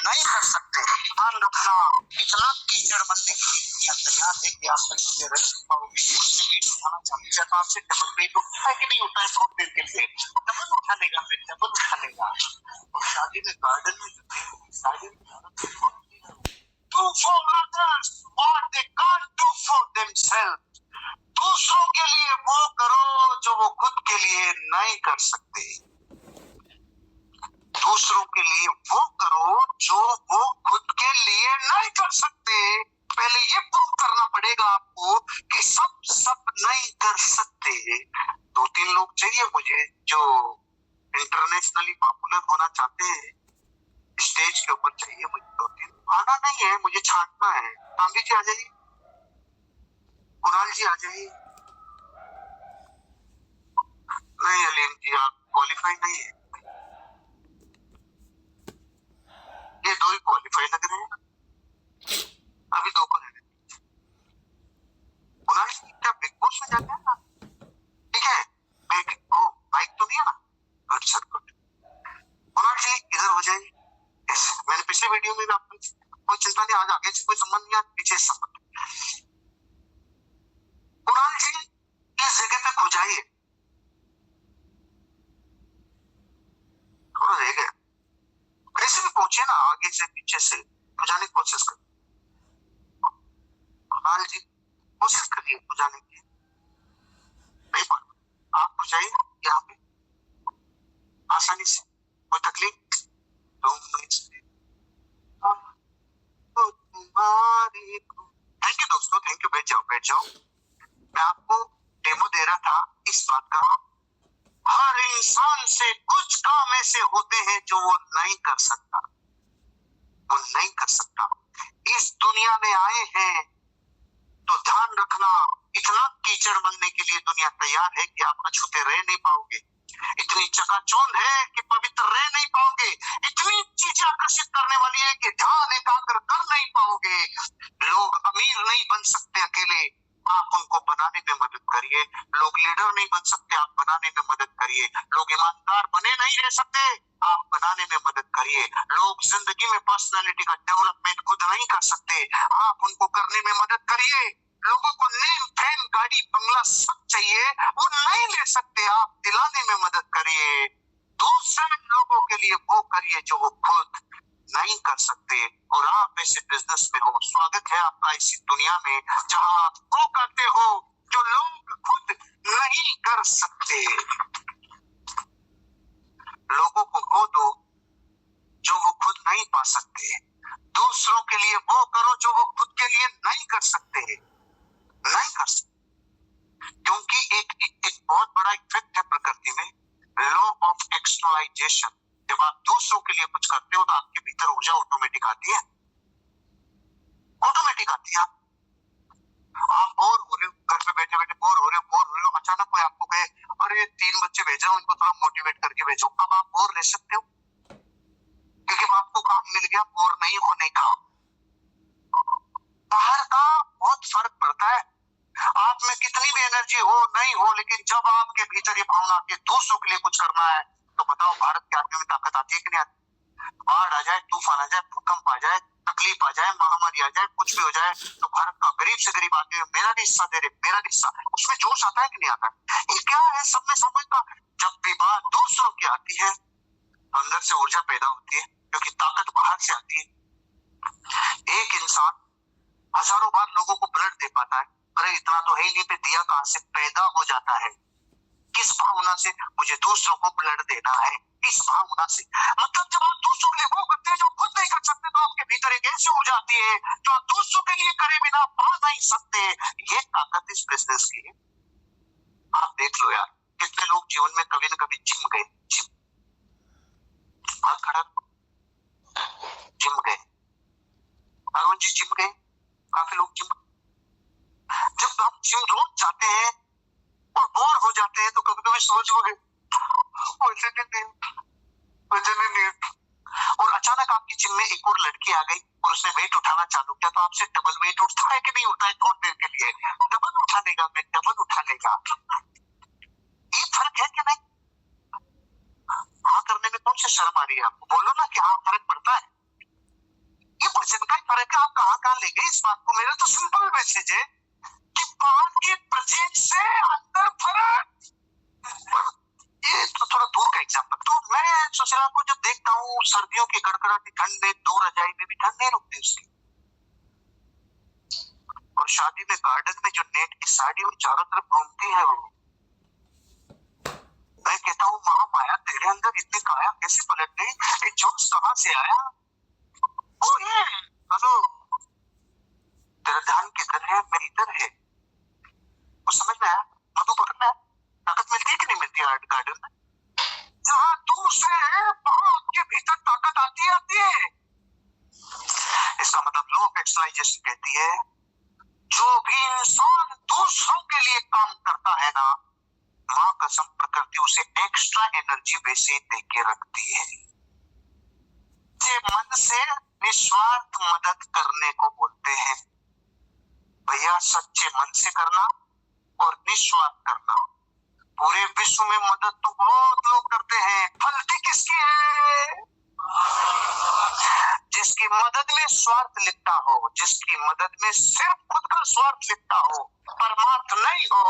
नहीं कर सकते। ध्यान रखना, इतना कीचड़ बनने की दुनिया तैयार है कि आप रह नहीं पाओगे। उससे वेट उठाना चाहते हैं तो आपसे डबल वेट उठता है कि नहीं उठता है थोड़ी देर के लिए, डबल उठा लेगा, फिर डबल उठा लेगा। और शादी में गार्डन में शादी do for others what they can't do for themselves। दूसरों के लिए वो करो जो वो खुद के लिए नहीं कर सकते। दूसरों के लिए वो करो जो वो खुद के लिए नहीं कर सकते। पहले ये प्रूव करना पड़ेगा आपको कि सब नहीं कर सकते। 2-3 लोग चाहिए मुझे जो इंटरनेशनली पॉपुलर होना चाहते हैं, स्टेज के ऊपर चाहिए मुझे 2-3। आना नहीं है, मुझे छांटना है। तांबी जी आ जाइए, कुणाल जी आ जाइए। नहीं अलीम जी आप क्वालिफाई नहीं है, ये 2 ही क्वालिफाई लग रहे हैं, अभी 2 को रहने। कुणाल जी क्या बिग बॉस में जाते हैं ना, ठीक है। बाइक तो नहीं है ना, गुड सर गुड। कुणाल जी इधर हो जाइए। मैंने पिछले वीडियो में भी आपको कोई चिंता नहीं, आज आगे से कोई संबंध नहीं, पीछे संबंध। कुणाल जी इस जगह पे खो जाइए, थोड़ा रह गया, कैसे भी पहुंचे ना, आगे से पीछे से बुझाने की कोशिश करिए। कुणाल जी कोशिश करिए बुझाने की, नहीं पा आप बुझाइए यहाँ पे आसानी से, कोई तकलीफ तुम्हारी। थैंक यू दोस्तों, थैंक यू। बैठ जाओ। मैं आपको डेमो दे रहा था इस बात का, हर इंसान से कुछ काम ऐसे होते हैं जो वो नहीं कर सकता, वो नहीं कर सकता। इस दुनिया में आए हैं तो ध्यान रखना, इतना कीचड़ बनने के लिए दुनिया तैयार है कि आप अछूते रह नहीं पाओगे। इतनी चकाचौंध है कि पवित्र रह नहीं पाओगे। इतनी चीजें आकर्षित करने वाली है कि ध्यान एकाग्र कर नहीं पाओगे। लोग अमीर नहीं बन सकते अकेले, आप उनको बनाने में मदद करिए। लोग लीडर नहीं बन सकते, आप बनाने में मदद करिए। लोग ईमानदार बने नहीं रह सकते, आप बनाने में मदद करिए। लोग जिंदगी में पर्सनालिटी का डेवलपमेंट खुद नहीं कर सकते, आप उनको करने में मदद करिए। लोगों को नेम फैम गाड़ी बंगला सब चाहिए, वो नहीं ले सकते, आप दिलाने में मदद करिए। दूसरे लोगों के लिए वो करिए जो वो खुद नहीं कर सकते। और आप ऐसे बिजनेस में हो, स्वागत है आपका इसी दुनिया में जहां वो करते हो जो लोग खुद नहीं कर सकते। लोगों को वो दो जो वो खुद नहीं पा सकते। दूसरों के लिए वो करो जो वो खुद के लिए नहीं कर सकते, नहीं कर सकते। क्योंकि एक बहुत बड़ा इफेक्ट है प्रकृति में, लॉ ऑफ एक्सटर्नलाइजेशन। जब आप दूसरों के लिए कुछ करते हो तो आपके भीतर ऊर्जा ऑटोमेटिक आती है, ऑटोमेटिक आती है। आप बोर हो रहे हो, घर पे बैठे बैठे बोर हो रहे हो, अचानक कोई आपको कहे अरे 3 बच्चे भेजा, उनको थोड़ा मोटिवेट करके भेजो। अब आप बोर रह सकते हो क्योंकि आपको काम मिल गया बोर नहीं होने का। बाहर का बहुत फर्क पड़ता है, आप में कितनी भी एनर्जी हो नहीं हो, लेकिन जब आपके भीतर ये भावना आती है दूसरों के लिए कुछ करना है, तो बताओ भारत के आदमी में ताकत आती है कि नहीं आती? बाढ़ आ जाए, तूफान आ जाए, भूकंप आ जाए, तकलीफ आ जाए, महामारी आ जाए, कुछ भी हो जाए, तो भारत का गरीब से गरीब आदमी मेरा भी हिस्सा दे रहे, मेरा भी हिस्सा, उसमें जोश आता है कि नहीं आता? ये क्या है सब में समझ का। जब भी बात दूसरों की आती है तो अंदर से ऊर्जा पैदा होती है, क्योंकि ताकत बाहर से आती है। एक इंसान हजारों बार लोगों को ब्लड दे पाता है, अरे इतना तो है ही नहीं, पे दिया कहां से पैदा हो जाता है? किस भावना से? मुझे दूसरों को ब्लड देना है, इस भावना से। मतलब जब आप दूसरों के लिए वो करते हैं जो खुद नहीं कर सकते, तो आपके भीतर एक ऐसी ऊर्जा आती है जो आप दूसरों के लिए करे बिना पा नहीं सकते। ये ताकत इस बिजनेस की है। आप देख लो यार, कितने लोग जीवन में कभी न कभी जिम गए, हाथ खड़ा, जिम गए, अरुण जी जिम गए, काफी लोग जिम। जब आप जिम रोज जाते हैं और बोर हो जाते हैं तो कभी कभी सोचोगे वजन नहीं, और अचानक आपकी जिम में एक और लड़की आ गई और उसने वेट उठाना चालू किया, तो आपसे डबल वेट उठता है कि नहीं उठता है? थोड़ी देर के लिए डबल उठा लेगा, मैं डबल उठा लेगा। ये फर्क है कि नहीं? हाँ करने में कौन सी शर्म आ रही है आपको? बोलो ना कि हाँ फर्क पड़ता है। वजन का ही फर्क है। आप कहाँ कहाँ ले गए इस बात को? मेरा तो सिंपल मैसेज है कि बाहर के प्रेजेंट से अंदर फर्क। ये तो थोड़ा दूर का एग्जाम्पल। तो मैं सोच रहा को जब देखता हूँ सर्दियों की कड़कड़ाती ठंड में, दो रजाई में भी ठंड नहीं रुकती उसकी। और शादी में गार्डन में जो नेट की साड़ी वो चारों तरफ घूमती है, वो मैं कहता हूँ महामाया तेरे अंदर इतनी काया कैसे पलट गई? ये जोश कहाँ से आया? ओ ये हेलो, तेरा ध्यान किधर है? मैं इधर है। वो समझ में आया? मधु पकड़ना है, ताकत मिलती है कि नहीं मिलती है गार्डन में? जहाँ दूर से वहां के भीतर ताकत आती है। इसका मतलब लोग एक्सरसाइजेशन कहती है, जो भी इंसान दूसरों के लिए काम करता है ना, माँ कसम प्रकृति उसे एक्स्ट्रा एनर्जी वैसे दे के रखती है। ये मन से निस्वार्थ मदद करने को बोलते हैं भैया। सच्चे मन से करना और निस्वार्थ करना। पूरे विश्व में मदद तो बहुत लोग करते हैं, गलती किसकी है? जिसकी मदद में स्वार्थ लिपटा हो, जिसकी मदद में सिर्फ खुद का स्वार्थ लिपटा हो, परमार्थ नहीं हो,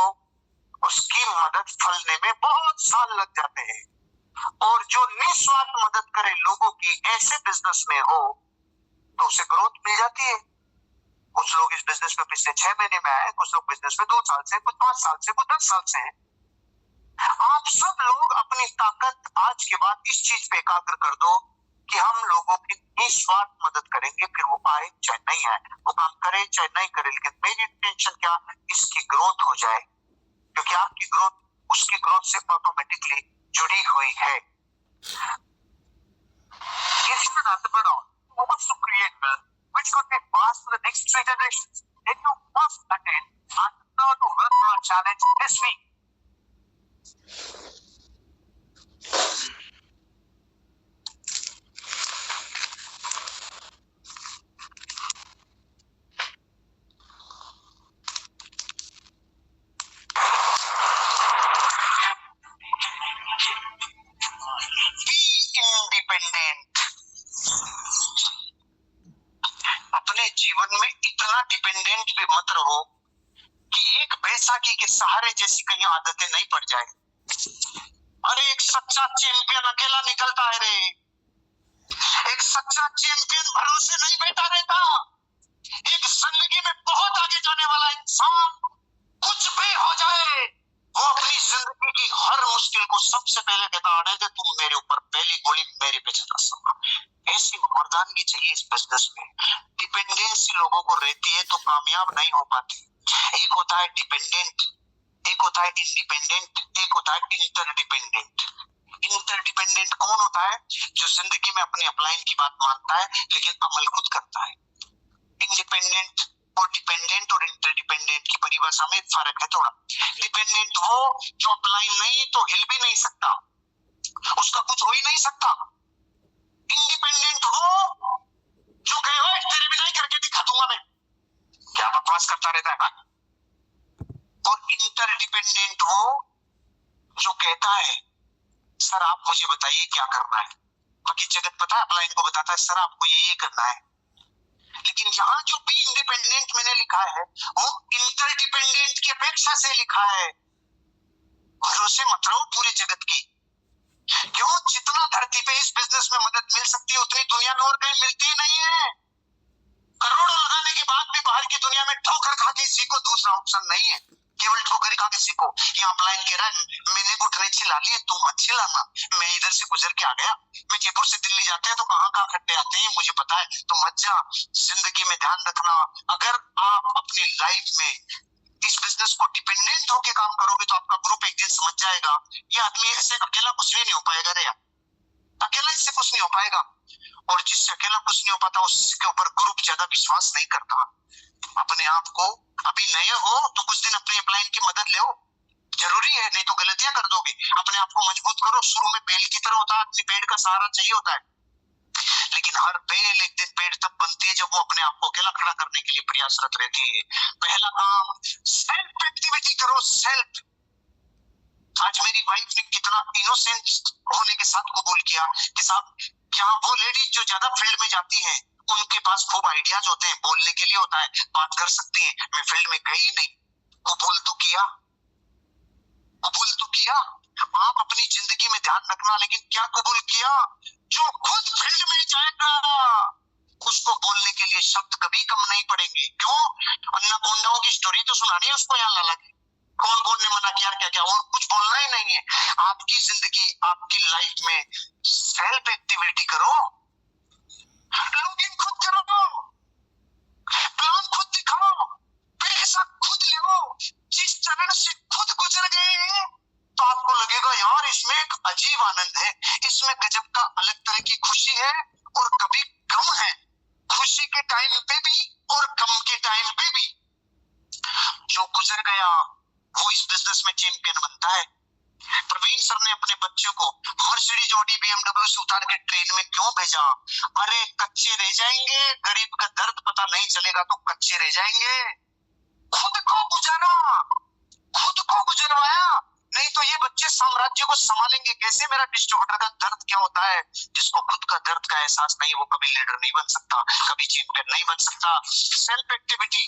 उसकी मदद फलने में बहुत साल लग जाते हैं। और जो निस्वार्थ मदद करे लोगों की ऐसे बिजनेस में हो तो उसे ग्रोथ मिल जाती है। कुछ लोग इस बिजनेस में पिछले 6 महीने में आए, कुछ लोग बिजनेस में 2 साल से, कुछ 5 साल से, कुछ 10 साल से हैं। आप सब लोग अपनी ताकत आज के बाद इस चीज पे एकाग्र कर दो कि हम लोगों की निस्वार्थ मदद करेंगे, फिर वो आए चाहे नहीं आए, वो काम करे चाहे नहीं करे, लेकिन मेरी इंटेंशन क्या, इसकी ग्रोथ हो जाए, क्योंकि आपकी ग्रोथ उसकी ग्रोथ से ऑटोमेटिकली जुड़ी हुई है। If an entrepreneur wants to create wealth which could be passed to the next 3 generations, then you must attend Entrepreneur to Wealth Hour Challenge this week. Independent. अपने जीवन में इतना डिपेंडेंट भी मत रहो कि एक बैसाखी के सहारे जैसी कहीं आदतें नहीं पड़ जाए। अरे एक सच्चा चैंपियन अकेला निकलता है रे। एक सच्चा चैंपियन भरोसे नहीं बैठा रहता। एक जिंदगी में बहुत आगे जाने वाला इंसान कुछ भी हो जाए, वो अपनी जिंदगी की हर मुश्किल को सबसे पहले कहता, आने दे, तुम मेरे ऊपर पहली गोली मेरे पे चला सकता। ऐसी मर्दानगी चाहिए इस बिजनेस में। डिपेंडेंसी लोगों को रहती है तो कामयाब नहीं हो पाती। एक होता है डिपेंडेंट, एक होता है इंडिपेंडेंट, एक होता है इंटरडिपेंडेंट। इंटरडिपेंडेंट कौन होता है? जो जिंदगी में अपने अपलाइन की बात मानता है लेकिन अमल खुद करता है। इंडिपेंडेंट और डिपेंडेंट और इंटरडिपेंडेंट की परिभाषा में फर्क है थोड़ा। डिपेंडेंट वो जो अपलाइन नहीं तो हिल भी नहीं सकता, उसका कुछ हो ही नहीं सकता। इंडिपेंडेंट वो जो कहे हो तेरे बिना ही करके दिखा दूंगा मैं, क्या बकवास करता रहता है। और इंटरडिपेंडेंट वो जो कहता है सर आप मुझे बताइए क्या करना है, बाकी जगत पता है अपलाइन को बताता है सर आपको यही करना है। लेकिन यहाँ जो भी इंडिपेंडेंट मैंने लिखा है वो इंटरडिपेंडेंट की अपेक्षा से लिखा है। भरोसे मत रहो पूरे जगत की। क्यों? जितना धरती पे इस बिजनेस में मदद मिल सकती है उतनी दुनिया में और कहीं मिलती नहीं है। करोड़ों लगाने के बाद भी बाहर की दुनिया में ठोकर खा के सीखो, दूसरा ऑप्शन नहीं है, केवल ठोकर खा के सीखो। यहाँ अपलाइन कह रहा है मैंने घुटने छिला लिए, तुम मत छिलाना, मैं इधर से गुजर के आ गया, मैं जयपुर से दिल्ली जाते हैं तो कहाँ कहाँ खड्डे आते हैं मुझे पता है, तो मत जा। जिंदगी में ध्यान रखना, अगर आप अपनी लाइफ में इस बिजनेस को डिपेंडेंट होके काम करोगे तो आपका ग्रुप एक दिन समझ जाएगा ये आदमी ऐसे अकेला कुछ भी नहीं हो पाएगा रे यार, अकेला इससे कुछ नहीं हो पाएगा। और जिससे अकेला कुछ नहीं हो पाता उसके ऊपर ग्रुप ज्यादा विश्वास नहीं करता। अपने आप को अभी नए हो तो कुछ दिन अपनी अपलाइन की मदद ले, जरूरी है, नहीं तो गलतियां कर दोगे। अपने आप को मजबूत करो। शुरू में बेल की तरह होता है, अपनी पेड़ का सहारा चाहिए होता है, लेकिन हर बेल एक दिन पेड़ तब बनती है जब वो अपने आप को अकेला खड़ा करने के लिए प्रयासरत रहती है। पहला काम सेल्फ एक्टिविटी करो, सेल्फ। आज मेरी वाइफ ने कितना इनोसेंट होने के साथ कबूल किया कि साहब यहाँ वो लेडीज जो ज्यादा फील्ड में जाती है उनके पास खूब आइडियाज होते हैं, बोलने के लिए होता है, बात कर सकती हैं। मैं फील्ड में गई नहीं, कबूल तो किया, कबूल तो किया। आप अपनी जिंदगी में ध्यान रखना, लेकिन क्या कबूल किया? जो खुद फील्ड में जाएगा उसको बोलने के लिए शब्द कभी कम नहीं पड़ेंगे। क्यों? अन्नाकोंडाओं की स्टोरी तो सुनानी है उसको यहाँ लाला की। कौन कौन ने मना किया, क्या क्या, और कुछ बोलना ही नहीं है। आपकी जिंदगी, आपकी लाइफ में सेल्फ एक्टिविटी करो, लॉगिन खुद करो, प्लान खुद दिखाओ, पैसा खुद लो। जिस चरण से खुद गुजर गए हैं तो आपको लगेगा यार इसमें एक अजीब आनंद है, इसमें गजब का अलग तरह की खुशी है और कभी गम है। खुशी के टाइम पे भी और गम के टाइम पे भी। जो गुजर गया वो इस बिजनेस में चैंपियन बनता है। प्रवीण सर ने अपने बच्चों को मर्सिडीज, ऑडी, BMW से उतार के ट्रेन में क्यों भेजा? अरे कच्चे रह जाएंगे, गरीब का दर्द पता नहीं चलेगा तो कच्चे रह जाएंगे। खुद को गुजारा, खुद को गुजरवाया, नहीं तो ये बच्चे साम्राज्य को संभालेंगे कैसे? मेरा डिस्ट्रीब्यूटर का दर्द क्या होता है? जिसको खुद का दर्द का एहसास नहीं, वो कभी लीडर नहीं बन सकता, कभी चैंपियन नहीं बन सकता। सेल्फ एक्टिविटी,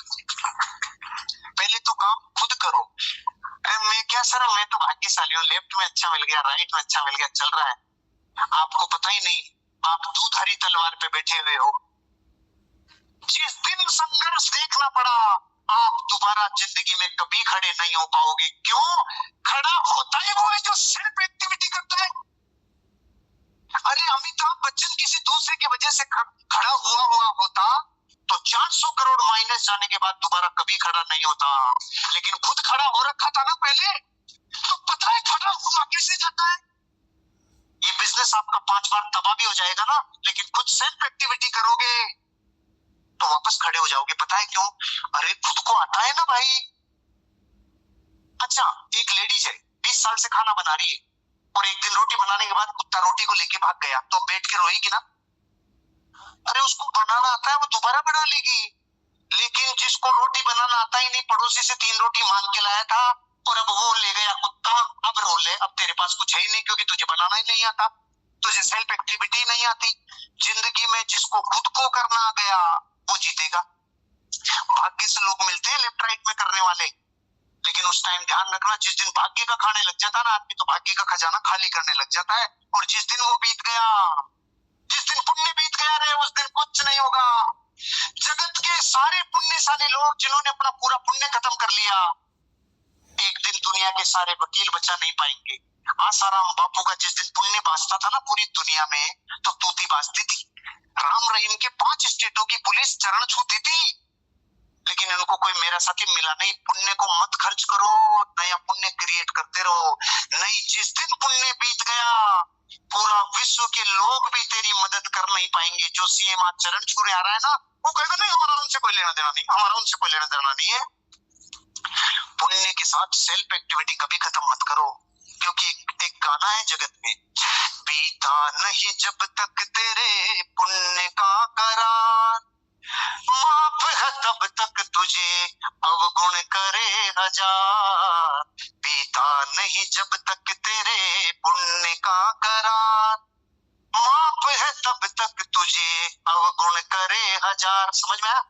पहले तो काम खुद करो। मैं क्या सर, मैं तो भाग्यशाली हूँ, लेफ्ट में अच्छा मिल गया, राइट में अच्छा मिल गया, चल रहा है। आपको पता ही नहीं, आप दूधारी तलवार पे बैठे हुए हो। जिस दिन संघर्ष देखना पड़ा, आप दोबारा जिंदगी में कभी खड़े नहीं हो पाओगे। क्यों? खड़ा होता ही वो है जो सेल्फ एक्टिविटी करता है। अरे अमिताभ बच्चन किसी दूसरे की वजह से खड़ा हुआ होता तो 400 करोड़ माइनस जाने के बाद दोबारा कभी खड़ा नहीं होता, लेकिन खुद खड़ा हो रखा था ना पहले, तो पता है खड़ा हुआ कैसे जाता है। ये बिजनेस आपका 5 बार तबाह भी हो जाएगा ना, लेकिन खुद सेल्फ एक्टिविटी करोगे तो वापस खड़े हो जाओगे। पता है क्यों? अरे खुद को आता है ना भाई। अच्छा, एक लेडीज है 20 साल से खाना बना रही है और एक दिन रोटी बनाने के बाद कुत्ता रोटी को लेके भाग गया तो बैठ के रोएगी ना? अरे उसको बनाना आता है, वो दोबारा बना लेगी। लेकिन जिसको रोटी बनाना आता ही नहीं, पड़ोसी से 3 रोटी मांग के लाया था और अब वो ले गया कुत्ता, अब रो ले, अब तेरे पास कुछ है ही नहीं क्योंकि तुझे बनाना ही नहीं आता, तुझे सेल्फ एक्टिविटी नहीं आती। जिंदगी में जिसको खुद को करना आ गया वो जीतेगा। भाग्य से लोग मिलते हैं लेफ्ट राइट में करने वाले, लेकिन उस टाइम ध्यान रखना, जिस दिन भाग्य का खाने लग जाता ना आदमी, तो भाग्य का खजाना खाली करने लग जाता है। और जिस दिन वो बीत गया, जिस दिन पुण्य बीत गया रे, उस दिन कुछ नहीं होगा। जगत के सारे पुण्यशाली लोग जिन्होंने अपना पूरा पुण्य खत्म कर लिया, एक दिन दुनिया के सारे वकील बचा नहीं पाएंगे। आसाराम बापू का जिस दिन पुण्य बाजता था ना पूरी दुनिया में, तो तूती बाजती थी। राम रहीम के 5 स्टेटों की पुलिस चरण छूती थी, लेकिन इनको कोई मेरा साथी मिला नहीं। पुण्य को मत खर्च करो, नया पुण्य क्रिएट करते रहो। नहीं, जिस दिन पुण्य बीत गया पूरा विश्व के लोग भी तेरी मदद कर नहीं पाएंगे। जो सीएम आज चरण छूने आ रहा है ना, वो कहेगा नहीं हमारा उनसे कोई लेना देना नहीं, हमारा उनसे कोई लेना देना नहीं है। पुण्य के साथ सेल्फ एक्टिविटी कभी खत्म मत करो, क्योंकि एक गाना है जगत में, बीता नहीं जब तक तेरे पुण्य का करार, माफ है तब तक तुझे अवगुण करे हजार। बीता नहीं जब तक तेरे पुण्य का करार, माफ है तब तक तुझे अवगुण करे हजार। समझ में आया?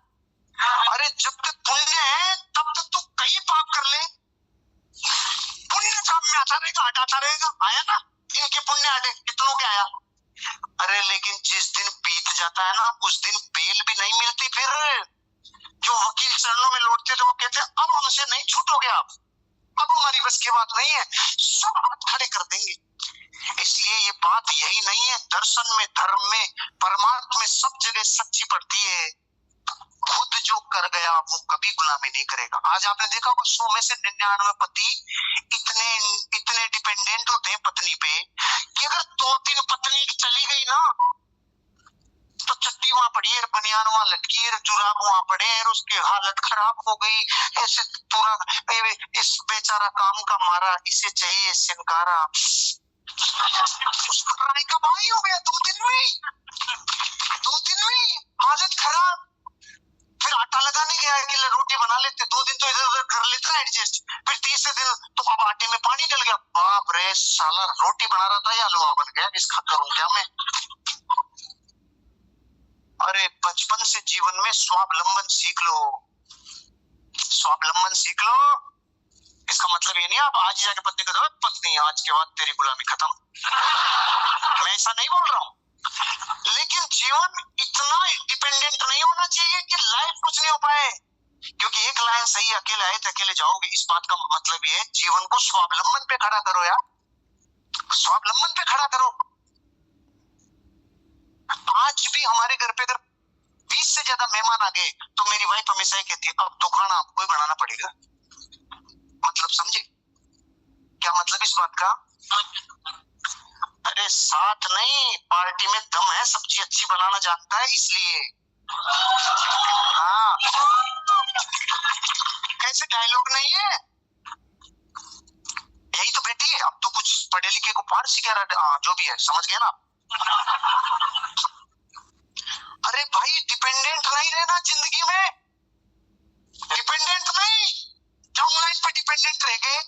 अरे जब तक पुण्य है तब तक तू कई पाप कर ले, पुण्य काम में आता रहेगा, हटाता रहेगा। आया ना, इनके पुण्य हटे, कितनों के आया। अरे लेकिन जिस दिन बीत जाता है ना, उस दिन बेल भी नहीं मिलती। फिर जो वकील चरणों में लौटते थे वो कहते अब हमसे नहीं छूटोगे आप, अब हमारी बस की बात नहीं है, सब हाथ खड़े कर देंगे। इसलिए ये बात यही नहीं है, दर्शन में, धर्म में, परमार्थ में सब जगह सच्ची पड़ती है। खुद जो कर गया वो कभी गुलामी नहीं करेगा। आज आपने देखा 100 में से 99 पति इतने डिपेंडेंट होते हैं पत्नी पे कि अगर 2-3 पत्नी चली गई ना तो चट्टी वहां पड़ी है, बनियान वहां लटकी है, जुराब वहां पड़े हैं, उसकी हालत खराब हो गई। ऐसे पूरा इस बेचारा काम का मारा, इसे चाहिए सिनकारा, उसका राय का भाई हो गया 2 दिन में हालत खराब। फिर आटा लगाने गया कि रोटी बना लेते, 2 दिन तो इधर उधर कर लेते ना एडजस्ट, फिर तीसरे दिन तो अब आटे में पानी डल गया। बाप रे साला, रोटी बना रहा था या हलवा बन गया, इसका करूं क्या मैं। अरे बचपन स्वावलंबन सीख लो, स्वावलंबन सीख लो। इसका मतलब ये नहीं आप आज जाके पत्नी को दो, पत्नी आज के बाद तेरी गुलामी खत्म, मैं ऐसा नहीं बोल रहा हूँ। लेकिन जीवन इतना डिपेंडेंट नहीं होना चाहिए कि लाइफ कुछ नहीं हो पाए, क्योंकि एक लाइन सही अकेले आए तो अकेले जाओगे। इस बात का मतलब ये है जीवन को स्वावलंबन पे खड़ा करो यार, स्वावलंबन पे खड़ा करो। आज भी हमारे घर पे अगर 20 से ज्यादा मेहमान आ गए तो मेरी वाइफ हमेशा ही कहती है अब तो खाना आपको ही बनाना पड़ेगा। मतलब समझे क्या मतलब इस बात का? अरे साथ नहीं, पार्टी में दम है, सब्जी अच्छी बनाना जानता है इसलिए। हाँ, कैसे डायलॉग नहीं है, यही तो बेटी है। अब तो कुछ पढ़े लिखे को फारसी कह रहा, जो भी है समझ गया ना। अरे भाई डिपेंडेंट नहीं रहना जिंदगी में, डिपेंडेंट नहीं। डाउनलाइन पे डिपेंडेंट रह गए,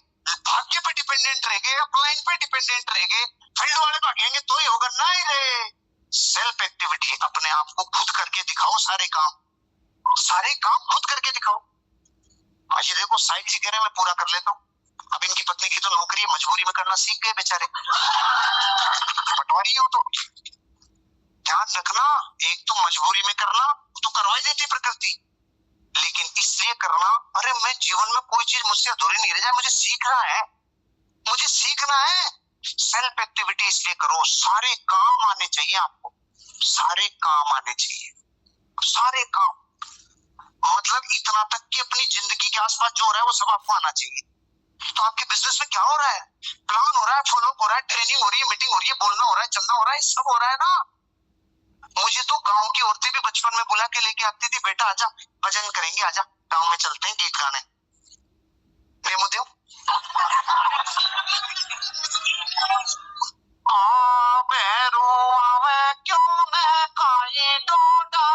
भाग्य पे डिपेंडेंट रह गए, अपलाइन पे डिपेंडेंट रह गए, फील्ड वाले भागेंगे तो ही होगा, नहीं रे। सेल्फ एक्टिविटी, अपने आप को खुद करके दिखाओ, सारे काम खुद करके दिखाओ। आज ये देखो साइड से कह रहे मैं पूरा कर लेता हूँ, अब इनकी पत्नी की तो नौकरी है, मजबूरी में करना सीख गए बेचारे, पटवारी हो तो ध्यान रखना। एक तो मजबूरी में करना तो करवा ही देती प्रकृति, लेकिन इसलिए करना अरे मैं जीवन में कोई चीज मुझसे अधूरी नहीं रह जाए, मुझे सीखना है, मुझे सीखना है। सेल्फ एक्टिविटी इसलिए करो, सारे काम आने चाहिए आपको, सारे काम आने चाहिए, सारे काम। मतलब इतना तक कि अपनी जिंदगी के आसपास जो हो रहा है वो सब आपको आना चाहिए। तो आपके बिजनेस में क्या हो रहा है, प्लान हो रहा है, फॉलो हो रहा है, ट्रेनिंग हो रही है, मीटिंग हो रही है, बोलना हो रहा है, चलना हो रहा है, सब हो रहा है ना। मुझे तो गांव की औरतें भी बचपन में बुला के लेके आती थी, बेटा आजा भजन करेंगे, आजा गांव में चलते हैं गीत गाने, डेमो दो। बेरो आवे क्यों न काये डोडा,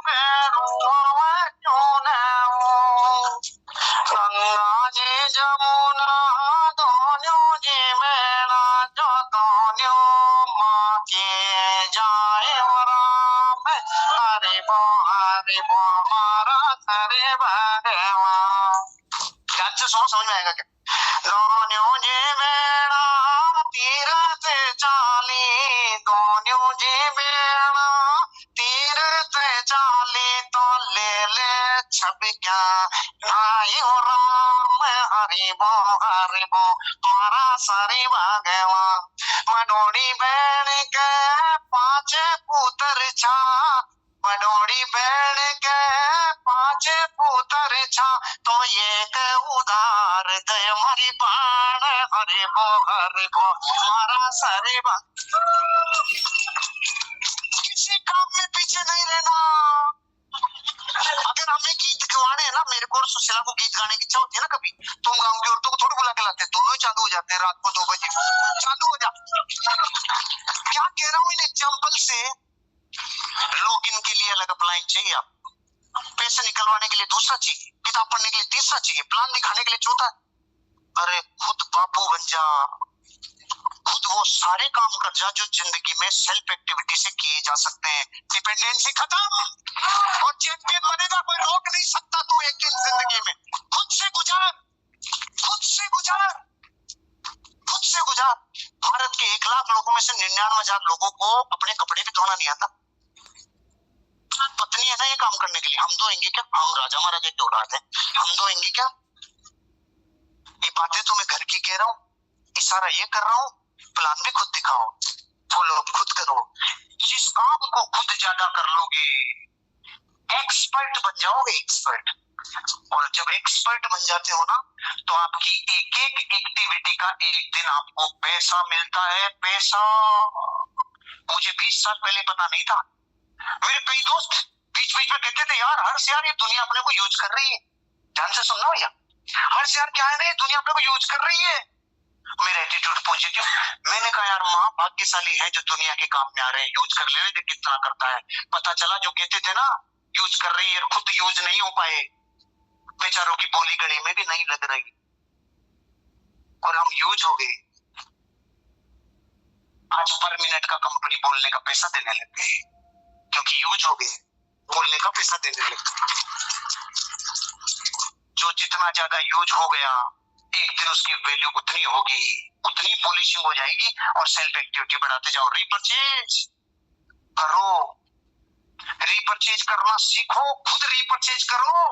बेरो आवे क्यों न गंगा जी जमुना दोनों जी मेरा जो दोनों माँ के जाए राम, हरि बो हमारा हरे भगवान। ध्यान से सुनो, समझ में आएगा क्या? दोनों जी मेरा तीरथ चाली, दोनों जी मेरा तीरथ चाली, तो ले छब क्या आयो राम, हरि बो तुम्हारा सारी भगवान। मडोड़ी बहन के पांच पुत्र छा, मडोड़ी बहन के पांच पुत्र छा, तो एक उदार दय हरि बाण, हरि बो तुम्हारा सारे किसी काम में पीछे नहीं रहना। अगर हमें गीत गवाने हैं ना, मेरे को और सुशीला को गीत गाने की इच्छा होती है ना कभी, तो हम गांव की औरतों को थोड़ी बुला के लाते हैं, दोनों ही चालू हो जाते हैं रात को 2 बजे चालू हो जाते। क्या कह रहा हूँ इन एग्जाम्पल से, लोग इनके लिए अलग अप्लाइन चाहिए, आप पैसे निकलवाने के लिए दूसरा चाहिए, किताब पढ़ने के लिए तीसरा चाहिए, प्लान दिखाने के लिए चौथा। अरे खुद बापू बन जा, खुद वो सारे काम कर जा जो जिंदगी में सेल्फ एक्टिविटी से किए जा सकते हैं। डिपेंडेंसी खत्म, और चैंपियन बनेगा, कोई रोक नहीं सकता तू एक दिन जिंदगी में। खुद से गुजार, खुद से गुजार, खुद से गुजार। भारत के 1 लाख लोगों में से 99,000 लोगों को अपने कपड़े भी धोना नहीं आता। पत्नी है ना ये काम करने के लिए, हम धोएंगे क्या? हम राजा महाराजा की औलाद है, हम धोएंगे क्या? ये बातें तो मैं घर की कह रहा हूँ, इशारा ये कर रहा हूँ, प्लान भी खुद दिखाओ, फॉलो खुद करो। जिस काम को खुद ज्यादा कर लोगे एक्सपर्ट बन जाओगे, एक्सपर्ट। और जब एक्सपर्ट बन जाते हो ना, तो आपकी एक एक एक्टिविटी का एक दिन आपको पैसा मिलता है, पैसा। मुझे 20 साल पहले पता नहीं था, मेरे कई दोस्त बीच बीच में कहते थे यार हर्ष यार ये दुनिया अपने को यूज कर रही है। ध्यान से सुनना भैया, हर्ष यार क्या है ना ये दुनिया अपने को यूज कर रही है। मेरा एटीट्यूड पॉजिटिव, मैंने कहा यार माँ भाग्यशाली है जो दुनिया के काम में आ रहे हैं, यूज कर ले रहे थे, कितना करता है। पता चला जो कहते थे ना यूज कर रही है, खुद यूज नहीं हो पाए, बेचारों की बोली गली में भी नहीं लग रही, और हम यूज हो गए। आज पर मिनट का कंपनी बोलने का पैसा देने लग गए। क्योंकि यूज हो गए, बोलने का पैसा देने लगे। जो जितना ज्यादा यूज हो गया, एक दिन उसकी वैल्यू उतनी होगी, उतनी पॉलिशिंग हो जाएगी, और सेल्फ एक्टिविटी बढ़ाते जाओ। रीपरचेज करो, रीपरचेज करना सीखो, खुद रीपरचेज करो।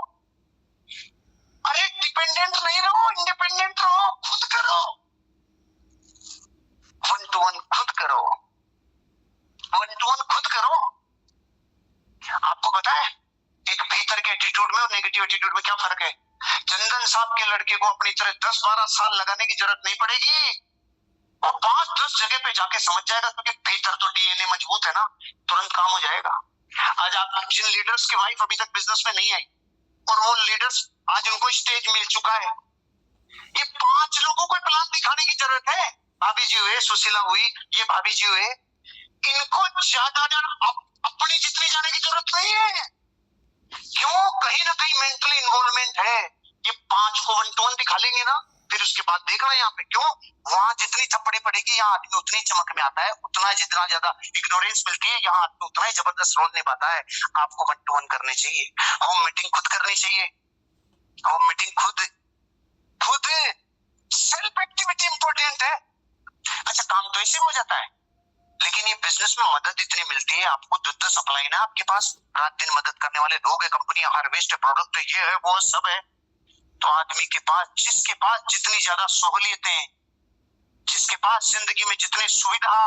अरे डिपेंडेंट नहीं रहो, इंडिपेंडेंट रहो, खुद करो, 1 to 1 खुद करो, 1 to 1 खुद करो। आपको पता है एक भीतर के एटीट्यूड में और नेगेटिव एटीट्यूड में क्या फर्क है? चंदन साहब के लड़के को अपनी तरह 10-12 साल लगाने की जरूरत नहीं पड़ेगी, वो 5-10 जगह पे जाके समझ जाएगा, क्योंकि भीतर तो डीएनए मजबूत है ना, तुरंत काम हो जाएगा। आज आप जिन लीडर्स की वाइफ अभी तक बिजनेस में नहीं आई, और वो लीडर्स आज उनको स्टेज मिल चुका है, ये 5 लोगों को प्लान दिखाने की जरूरत है। भाभी जी हुए, सुशीला हुई, ये भाभी जी हुए, इनको ज्यादा अपनी जितनी जाने की जरूरत नहीं है। क्यों? कहीं ना कहीं मेंटली इन्वॉल्वमेंट है। ये 5 को 1 to 1 दिखा लेंगे ना, फिर उसके बाद देखना यहाँ पे क्यों, वहां जितनी थप्पड़ी पड़ेगी यहाँ आदमी उतनी चमक में आता है, उतना जितना ज्यादा इग्नोरेंस मिलती है यहाँ आदमी उतना ही जबरदस्त रोल निभाता है। आपको 1 to 1 करनी चाहिए, होम मीटिंग खुद करनी चाहिए, होम मीटिंग खुद खुद सेल्फ एक्टिविटी इंपॉर्टेंट है। अच्छा, काम तो ऐसे हो जाता है, लेकिन ये बिजनेस में मदद इतनी मिलती है आपको, दुध सप्लाई ना आपके पास, रात दिन मदद करने वाले लोग है, कंपनी हार्वेस्ट प्रोडक्ट है, ये है वो सब है। तो आदमी के पास, जिसके पास जितनी ज्यादा सहूलियतें, जिसके पास जिंदगी में जितनी सुविधा,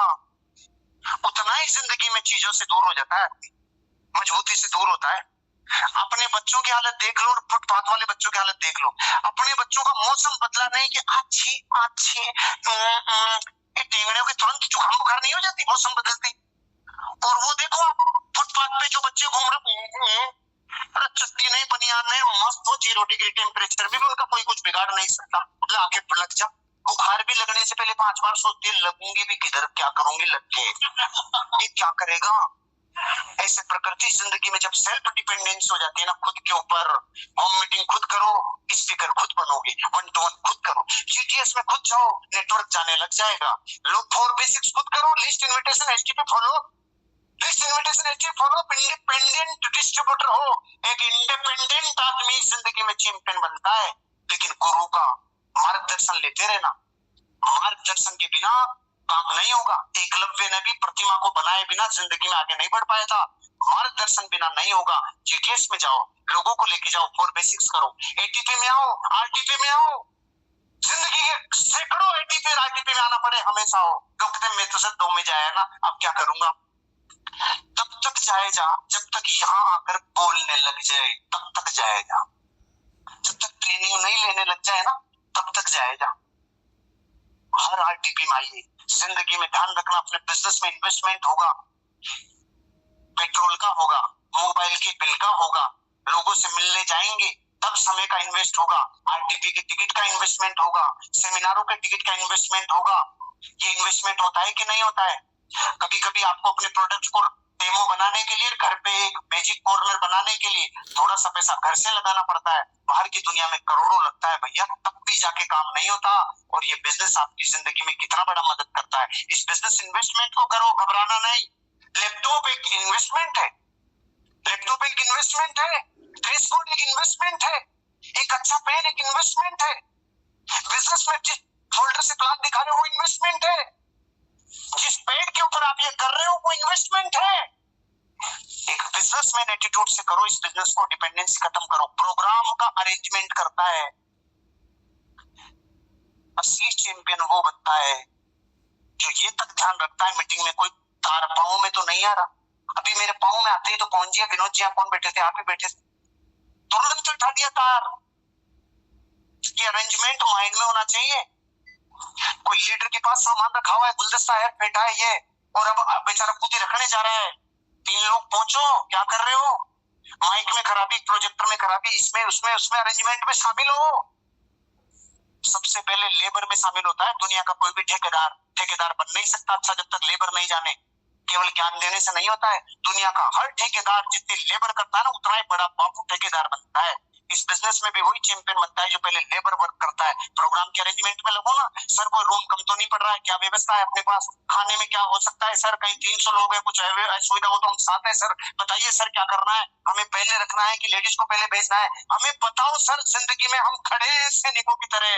उतना ही जिंदगी में चीजों से दूर हो जाता है, मजबूती से दूर होता है। अपने बच्चों की हालत देख लो और फुटपाथ वाले बच्चों की हालत देख लो। अपने बच्चों का मौसम बदला नहीं कि अच्छी अच्छी टेंगड़ियों के तुरंत जुकाम बुखार नहीं हो जाती मौसम बदलते, और वो देखो आप फुटपाथ पे जो बच्चे घूम रहे, अरे चट्टी नहीं बनियान नहीं, मस्त हो, 0 डिग्री टेम्परेचर में भी उनका कोई कुछ बिगाड़ नहीं सकता। लाके लग जा, बुखार भी लगने से पहले 5 बार सोचती है लगूंगी भी किधर, क्या करूंगी लग के, ये क्या करेगा। ऐसे प्रकृति जिंदगी में जब सेल्फ डिपेंडेंस हो जाती है ना खुद के ऊपर, होम मीटिंग खुद करो, स्पीकर खुद बनोगे, 1 to 1 खुद करो, जीटीएस में खुद जाओ, नेटवर्क जाने लग जाएगा। लोग 4 बेसिक्स खुद करो, list invitation HTP follow, list invitation HTP follow, independent distributor हो। एक इंडिपेंडेंट आदमी जिंदगी में चैंपियन बनता है, लेकिन गुरु का मार्गदर्शन लेते रहना, मार्गदर्शन के बिना काम नहीं होगा। एकलव्य ने भी प्रतिमा को बनाए बिना जिंदगी में आगे नहीं बढ़ पाया था, मार्गदर्शन बिना नहीं होगा। जीटीएस में जाओ, लोगों को लेके जाओ, 4 बेसिक्स करो, एटीपी में आओ, आरटीपी में आओ, जिंदगी के सैकड़ों एटीपी और आरटीपी में आना पड़े हमेशा हो। डॉक्टर मैं तो सर 2 में जाया ना, अब क्या करूंगा। तब तक जाएगा जब तक यहाँ आकर बोलने लग जाए, तब तक जाएगा। जब तक ट्रेनिंग नहीं लेने लग जाए ना, तब तक जाएगा। हर आरटीपी में आइए, जिंदगी में ध्यान रखना, अपने बिजनेस में इन्वेस्टमेंट होगा, पेट्रोल का होगा, मोबाइल के बिल का होगा, लोगों से मिलने जाएंगे तब समय का इन्वेस्ट होगा, आरटीपी के टिकट का इन्वेस्टमेंट होगा, सेमिनारों के टिकट का इन्वेस्टमेंट होगा। ये इन्वेस्टमेंट होता है कि नहीं होता है? कभी कभी आपको अपने प्रोडक्ट को डेमो बनाने के लिए, घर पे एक मैजिक कॉर्नर बनाने के लिए थोड़ा सा पैसा घर से लगाना पड़ता है, बाहर की दुनिया में करोड़ों लगता है भैया, तब भी जाके काम नहीं होता। और ये बिजनेस आपकी जिंदगी में कितना बड़ा मदद करता है। इस बिजनेस इन्वेस्टमेंट को करो, घबराना नहीं। लैपटॉप एक इन्वेस्टमेंट है, लैपटॉप एक इन्वेस्टमेंट है, ड्रेस कोड एक इन्वेस्टमेंट है, एक अच्छा पेन एक इन्वेस्टमेंट है, बिजनेस में जिस फोल्डर से प्लान दिखा रहे हो वो इन्वेस्टमेंट है, जिस पेड़ के ऊपर आप ये कर रहे हो वो इन्वेस्टमेंट है। एक बिजनेसमैन एटीट्यूड से करो इस बिजनेस को, डिपेंडेंसी खत्म करो। प्रोग्राम का अरेंजमेंट करता है, असली चैंपियन वो बनता है जो ये तक ध्यान रखता है मीटिंग में कोई तार पाँव में तो नहीं आ रहा। अभी मेरे पाँव में आते ही तो पहुंच गया, विनोद जी आप कौन बैठे थे, आप ही बैठे थे, तुरंत उठा दिया तार। ये अरेंजमेंट माइंड में होना चाहिए। कोई लीडर के पास सामान रखा हुआ है, गुलदस्ता है, बैठा है ये, और अब बेचारा पूरी रखने जा रहा है, 3 लोग पहुंचो, क्या कर रहे हो, माइक में खराबी, प्रोजेक्टर में खराबी, इसमें उसमें उसमें अरेंजमेंट में शामिल हो। सबसे पहले लेबर में शामिल होता है। दुनिया का कोई भी ठेकेदार बन नहीं सकता अच्छा जब तक लेबर नहीं जाने। केवल ज्ञान देने से नहीं होता है। दुनिया का हर ठेकेदार जितनी लेबर करता है ना, उतना ही बड़ा बापू ठेकेदार बनता है। इस बिजनेस में भी वही चैंपियन बनता है जो पहले लेबर वर्क करता है। प्रोग्राम के अरेंजमेंट में लगो ना सर, कोई रूम कम तो नहीं पड़ रहा है, क्या व्यवस्था है अपने पास, खाने में क्या हो सकता है सर, कहीं 300 लोग हैं, कुछ सुविधा हो तो हम साथ हैं सर, बताइए सर क्या करना है, हमें पहले रखना है कि लेडीज को पहले भेजना है, हमें बताओ सर। जिंदगी में हम खड़े हैं सैनिकों की तरह।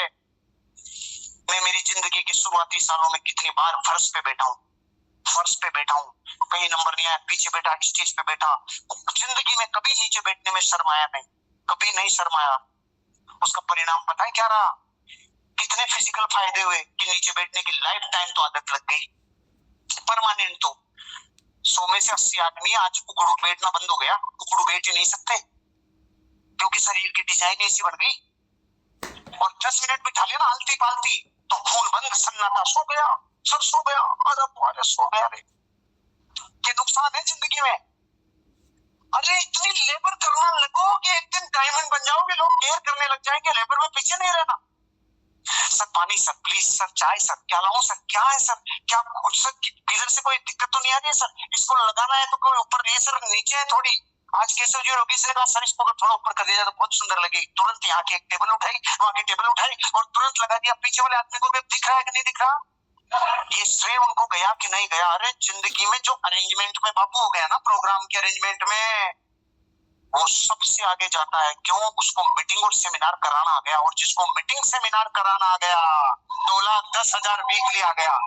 मैं मेरी जिंदगी के शुरुआती सालों में कितनी बार फर्श पे बैठा हूँ, कहीं नंबर नहीं आया, पीछे बैठा, स्टेज पे बैठा। जिंदगी में कभी नीचे बैठने में शर्माया नहीं, कभी नहीं शर्माया। उसका परिणाम पता है क्या रहा? कितने फिजिकल फायदे हुए कि नीचे बैठने की लाइफ टाइम तो आदत लग गई, परमानेंट। तो 100 में से 80 आदमी आज उकड़ू बैठना बंद हो गया, उकड़ू बैठ ही नहीं सकते क्योंकि शरीर की डिजाइन ऐसी बन गई। और 10 मिनट बिठा लेना आलती पालती तो खून बंद, सन्नाटा, सो गया सर, सो गया, अरे सो गया रे। ये नुकसान है जिंदगी में। अरे इतनी लेबर करना लगो कि एक दिन डायमंड बन जाओगे, लोग केयर करने लग जाएंगे, लेबर में पीछे नहीं रहना। सर पानी सर, प्लीज सर, चाय सर, क्या लाऊं सर, क्या है सर, क्या सर, इधर से कोई दिक्कत तो नहीं आ रही है सर, इसको लगाना है तो कोई ऊपर नहीं सर, नीचे है थोड़ी। आज केशव जी रोगी से कहा सर इसको थोड़ा ऊपर कर दिया तो बहुत सुंदर लगेगी। तुरंत यहाँ की एक टेबल उठाई, वहां की टेबल उठाई और तुरंत लगा दिया। पीछे वाले आदमी को भी दिख रहा है कि नहीं दिख रहा? ये श्रेय उनको गया कि नहीं गया? अरे जिंदगी में जो अरेंजमेंट में बापू हो गया ना, प्रोग्राम के अरेंजमेंट में, वो सबसे आगे जाता है। क्यों? उसको मीटिंग और सेमिनार कराना आ गया, और जिसको मीटिंग सेमिनार कराना आ गया 2,10,000 वीकली आ गया।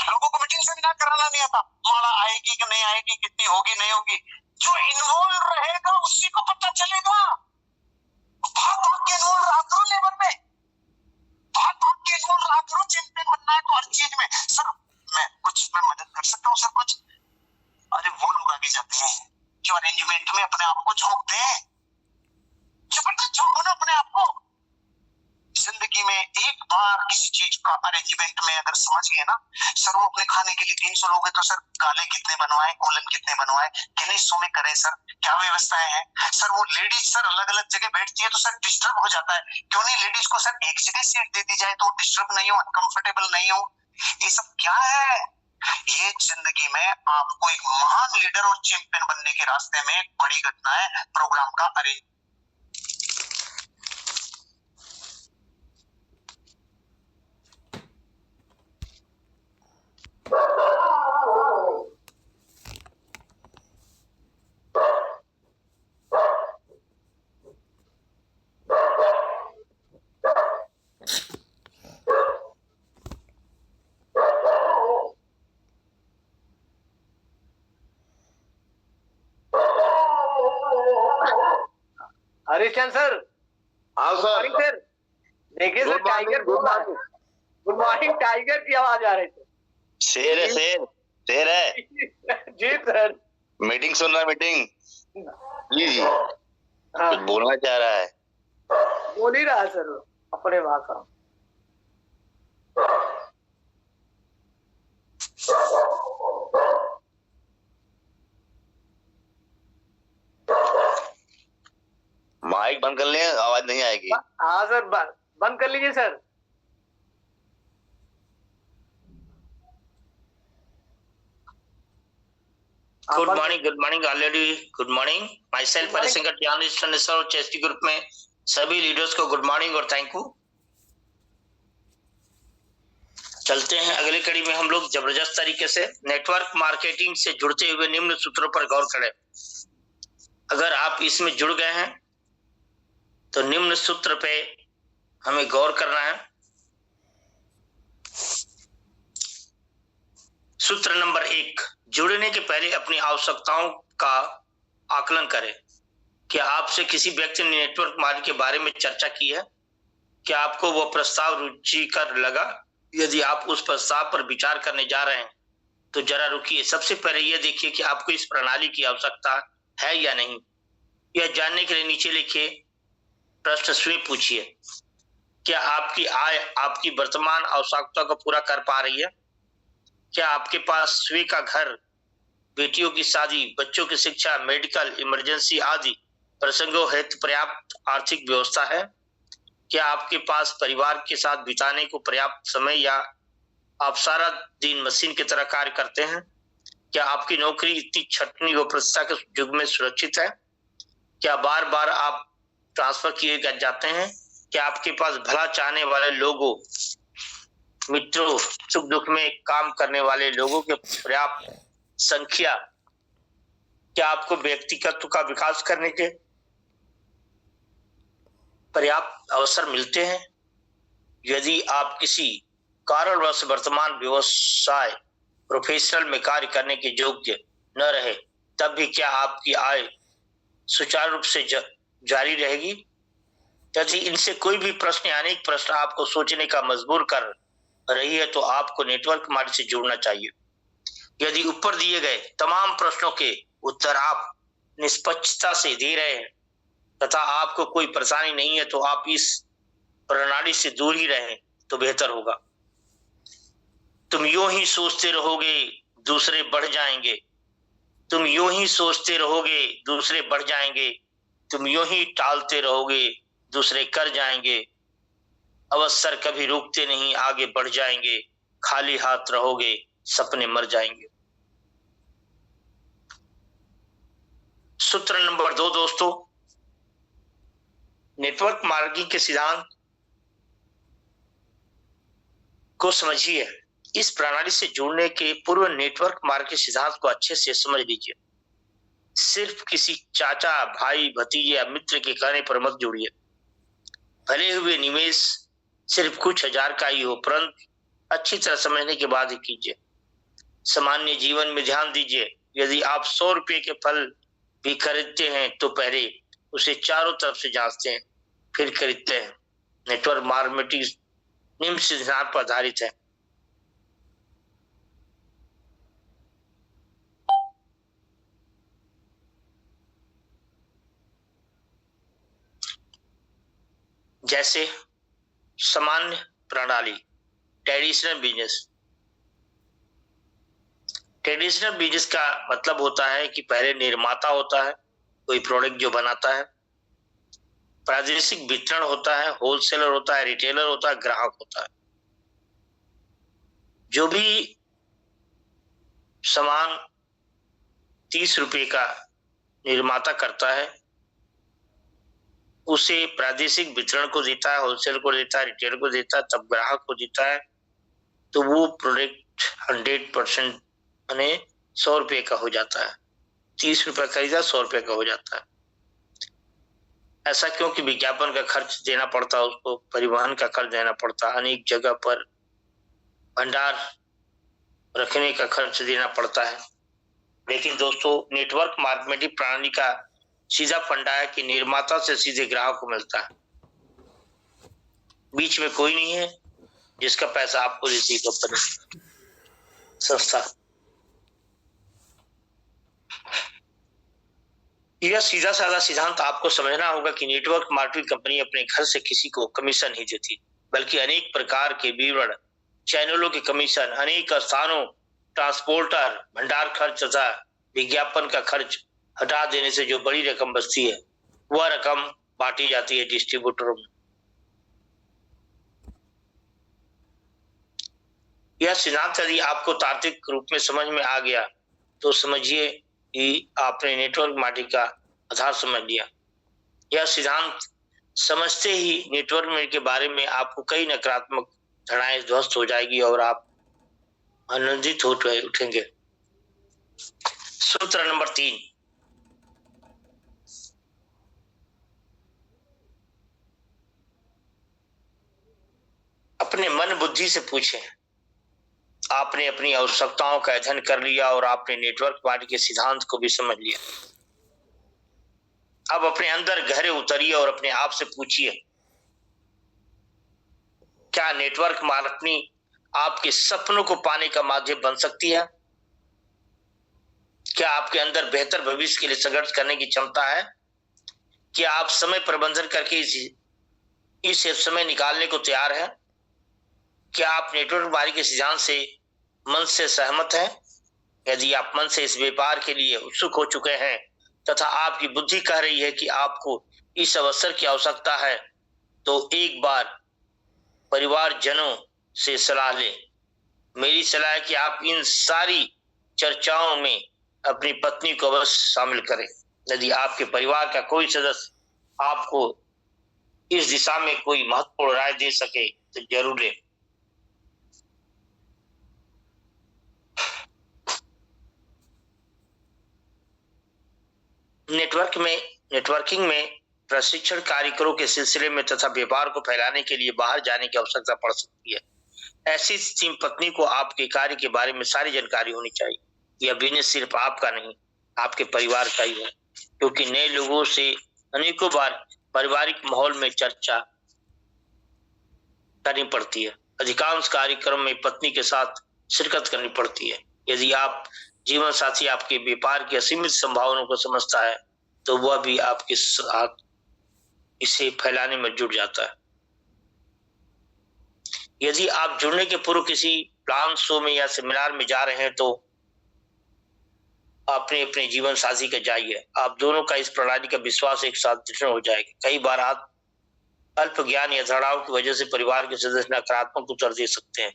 लोगों को मीटिंग सेमिनार कराना नहीं आता, माला आएगी कि नहीं आएगी, कितनी होगी नहीं होगी। जो इन्वॉल्व रहेगा उसी को पता चलेगा। भाग भाग के इन्वॉल्व रहा करो लेबर में, भाग भाग के इन्वॉल्व रहा करो। चैंपियन बनना है तो हर चीज में सर मैं मदद कर सकता हूँ सर कुछ। अरे वो लोग आगे जाते हैं जो अरेंजमेंट में अपने आप को झोंकते हैं। जबरदस्त झोंको ना अपने आप को। जिंदगी में एक बार किसी चीज का अरेंजमेंट में अगर समझ गए ना सर, वो अपने खाने के लिए 300 लोग हैं तो सर गाले कितने बनवाए, कोलन कितने बनवाए, किन हिस्सों में करें सर, क्या व्यवस्थाएं हैं सर। वो लेडीज सर अलग अलग जगह बैठती है तो सर डिस्टर्ब हो जाता है। क्यों नहीं लेडीज को सर एक जगह सीट दे दी जाए तो डिस्टर्ब नहीं हो, अनकंफर्टेबल नहीं हो। ये सब क्या है? ये जिंदगी में आपको एक महान लीडर और चैंपियन बनने के रास्ते में एक बड़ी घटना है, प्रोग्राम का अरेंज। हरीशचंद सर। हाँ सर। सर देखिए सर, टाइगर बोल रहा है। गुड मॉर्निंग, टाइगर की आवाज आ रही थी। शेर है, शेर है। जी सर। मीटिंग सुन रहा है, मीटिंग जी। हाँ। कुछ बोलना चाह रहा है। बोल ही रहा है सर अपने भाषा। माइक बंद कर ले, आवाज नहीं आएगी। हाँ सर, बंद कर लीजिए sir. Good morning already. Good morning. Myself Hariशंकर जर्नलिस्ट और चेस्टी ग्रुप में सभी लीडर्स को गुड मॉर्निंग और थैंक यू। चलते हैं अगली कड़ी में। हम लोग जबरदस्त तरीके से नेटवर्क मार्केटिंग से जुड़ते हुए निम्न सूत्रों पर गौर करें। अगर आप इसमें जुड़ गए हैं तो निम्न सूत्र पे हमें गौर करना है। सूत्र नंबर 1, जुड़ने के पहले अपनी आवश्यकताओं का आकलन करें। क्या आपसे किसी व्यक्ति ने नेटवर्क मार्केटिंग के बारे में चर्चा की है? क्या आपको वह प्रस्ताव रुचिकर लगा? यदि आप उस प्रस्ताव पर विचार करने जा रहे हैं तो जरा रुकिए। सबसे पहले यह देखिए कि आपको इस प्रणाली की आवश्यकता है या नहीं। यह जानने के लिए नीचे लिखिए प्रश्न स्वयं पूछिए। क्या आपकी आय आपकी वर्तमान आवश्यकता को पूरा कर पा रही है? क्या आपके पास स्वयं का घर, बेटियों की शादी, बच्चों की शिक्षा, मेडिकल, इमरजेंसी आदि प्रसंगों हेतु पर्याप्त आर्थिक व्यवस्था है? क्या आपके पास परिवार के साथ बिताने को पर्याप्त समय या आप सारा दिन मशीन की तरह कार्य करते हैं? क्या आपकी नौकरी इतनी छटनी व प्रतिष्ठा के युग में सुरक्षित है? क्या बार बार आप ट्रांसफर किए जाते हैं? क्या आपके पास भला चाहने वाले लोगों, मित्रों, सुख दुख में काम करने वाले लोगों के पर्याप्त संख्या, क्या आपको व्यक्तित्व का विकास करने के पर्याप्त अवसर मिलते हैं? यदि आप किसी कारणवश वर्तमान व्यवसाय प्रोफेशनल में कार्य करने के योग्य न रहे, तब भी क्या आपकी आय सुचारू रूप से जारी रहेगी? यदि इनसे कोई भी प्रश्न, अनेक प्रश्न आपको सोचने का मजबूर कर रही है, तो आपको नेटवर्क मार्केटिंग से जुड़ना चाहिए। यदि ऊपर दिए गए तमाम प्रश्नों के उत्तर आप निष्पक्षता से दे रहे हैं तथा आपको कोई परेशानी नहीं है, तो आप इस प्रणाली से दूर ही रहें तो बेहतर होगा। तुम यूं ही सोचते रहोगे, दूसरे बढ़ जाएंगे। तुम यूं ही सोचते रहोगे, दूसरे बढ़ जाएंगे। तुम यूं ही टालते रहोगे, दूसरे कर जाएंगे। अवसर कभी रुकते नहीं, आगे बढ़ जाएंगे। खाली हाथ रहोगे, सपने मर जाएंगे। सूत्र नंबर 2 दोस्तों, नेटवर्क मार्केटिंग के सिद्धांत को समझिए। इस प्रणाली से जुड़ने के पूर्व नेटवर्क मार्केटिंग सिद्धांत को अच्छे से समझ लीजिए। सिर्फ किसी चाचा, भाई, भतीजे या मित्र के कहने पर मत जुड़िए। भले हुए निवेश सिर्फ कुछ हजार का ही हो, परंतु अच्छी तरह समझने के बाद ही कीजिए। सामान्य जीवन में ध्यान दीजिए। यदि आप 100 रुपये के फल भी खरीदते हैं तो पहले उसे चारों तरफ से जांचते हैं, फिर खरीदते हैं। नेटवर्क मार्केटिंग निम्न सिद्धांत पर आधारित है। जैसे सामान्य प्रणाली, ट्रेडिशनल बिजनेस। ट्रेडिशनल बिजनेस का मतलब होता है कि पहले निर्माता होता है, कोई प्रोडक्ट जो बनाता है। प्रादेशिक वितरण होता है, होलसेलर होता है, रिटेलर होता है, ग्राहक होता है। जो भी सामान 30 रुपये का निर्माता करता है, उसे प्रादेशिक वितरण को देता है, होलसेल को देता है, रिटेल को देता है, तब ग्राहक को देता है, तो वो प्रोडक्ट 100% यानी 100 रुपये का हो जाता है। 30 रुपये खरीदा, 100 रुपये का हो जाता है। ऐसा क्योंकि विज्ञापन का खर्च देना पड़ता है, उसको परिवहन का खर्च देना पड़ता है, अनेक जगह पर भंडार रखने का खर्च देना पड़ता है। लेकिन दोस्तों, नेटवर्क मार्केटिंग प्रणाली का सीधा फंडा है कि निर्माता से सीधे ग्राहक को मिलता है। बीच में कोई नहीं है जिसका पैसा आपको देती है कंपनी, संस्था। यह सीधा साधा सिद्धांत आपको समझना होगा कि नेटवर्क मार्केटिंग कंपनी अपने घर से किसी को कमीशन नहीं देती, बल्कि अनेक प्रकार के विवरण, चैनलों के कमीशन, अनेक स्थानों, ट्रांसपोर्टर, भंडार खर्च तथा विज्ञापन का खर्च हटा देने से जो बड़ी रकम बचती है, वह रकम बांटी जाती है डिस्ट्रीब्यूटरों में। यह सिद्धांत यदि आपको तार्किक रूप में समझ में आ गया तो समझिए कि आपने नेटवर्क मार्केटिंग का आधार समझ लिया। यह सिद्धांत समझते ही नेटवर्क मार्केटिंग के बारे में आपको कई नकारात्मक धारणाएं ध्वस्त हो जाएगी और आप आनंदित हो उठेंगे। सूत्र नंबर 3, अपने मन बुद्धि से पूछें। आपने अपनी आवश्यकताओं का अध्ययन कर लिया और आपने नेटवर्क मार्केटिंग के सिद्धांत को भी समझ लिया। अब अपने अंदर गहरे उतरिए और अपने आप से पूछिए, क्या नेटवर्क मार्केटिंग आपके सपनों को पाने का माध्यम बन सकती है? क्या आपके अंदर बेहतर भविष्य के लिए संघर्ष करने की क्षमता है? क्या आप समय प्रबंधन करके इस समय निकालने को तैयार है? क्या आप नेटवर्क मार्केटिंग के सिद्धांत से मन से सहमत हैं? यदि आप मन से इस व्यापार के लिए उत्सुक हो चुके हैं तथा आपकी बुद्धि कह रही है कि आपको इस अवसर की आवश्यकता है, तो एक बार परिवारजनों से सलाह लें। मेरी सलाह है कि आप इन सारी चर्चाओं में अपनी पत्नी को अवश्य शामिल करें। यदि आपके परिवार का कोई सदस्य आपको इस दिशा में कोई महत्वपूर्ण राय दे सके तो जरूर लें। नेटवर्किंग में प्रशिक्षण कार्यक्रमों के सिलसिले में तथा व्यापार को फैलाने के लिए बाहर जाने की आवश्यकता पड़ सकती है। ऐसी टीम पत्नी को आपके कार्य के बारे में सारी जानकारी होनी चाहिए। यह बिजनेस सिर्फ आपका नहीं, आपके परिवार का ही है, क्योंकि नए लोगों से अनेकों बार पारिवारिक माहौल में चर्चा करनी पड़ती है। अधिकांश कार्यक्रम में पत्नी के साथ शिरकत करनी पड़ती है। यदि आप जीवन साथी आपके व्यापार की असीमित संभावनाओं को समझता है तो वह भी आपके साथ इसे फैलाने में जुट जाता है। यदि आप जुड़ने के पूर्व किसी प्लान शो में या सेमिनार में जा रहे हैं तो अपने अपने जीवन साथी का जाइए। आप दोनों का इस प्रणाली का विश्वास एक साथ दृढ़ हो जाएगा। कई बार आप अल्प ज्ञान या धड़ाव की वजह से परिवार के सदस्य नकारात्मक उत्तर दे सकते हैं।